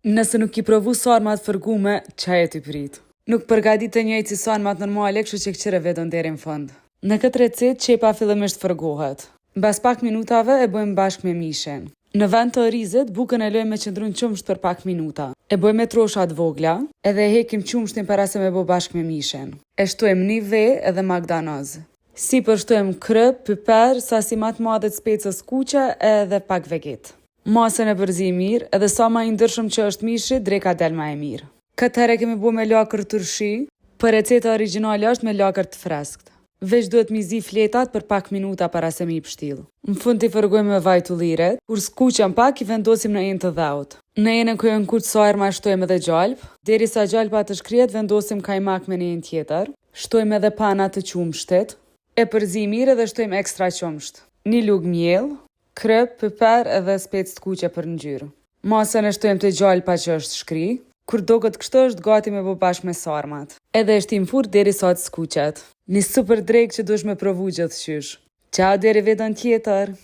Nëse nuk i provu sarmat fërgume, qaj e t'i prit. Nuk përgadit të njëjtë si sarmat normale, kështu që këqire vedon deri në fund. Në këtë recet, qepa fillimisht fërgohet. Mbas pak minutave e bëjmë bashkë me mishin. Në vend të rizit, bukën e lojmë me qëndrun qumsht për pak minuta. E bëjmë me troshat vogla, edhe e hekim qumshtin para se me bo bashkë me mishin. E shtojmë një ve edhe magdanoz. Si përshtojmë kryp, piper, sasi matë madhe të specës kuqe edhe pak veget. Masën e përzi mirë, edhe sa ma i ndërshëm që është mishi, dreka del ma e mirë. Këtë herë kemi bu me lakër tërshi, për receta originale është me lakër të freskt. Veç duhet mi zi fletat për pak minuta para se mi i pështil. Në fund t'i fërgojmë me vaj tulliret, kur s'kuqen pak i vendosim në enë të dhaut. Në enën kujën kuq sajrë ma shtojmë edhe gjalp, deri sa gjalpa të shkrijet vendosim kajmak me në enë tjetër, shtojmë edhe pana të qumshtit, e përzi mirë edhe shtojmë ekstra qumsht. Një lug miell, kryp, piper edhe specë të kuqe për ngjyrë. Masën e shtojmë të gjalpa që është shkri, kur do këtë kështu është gati me bo bashkë me sarmat. Edhe e shtim furt deri sa të skuqet. Një super drejk që dush me provu gjithçysh. Ciao deri vedon tjetër!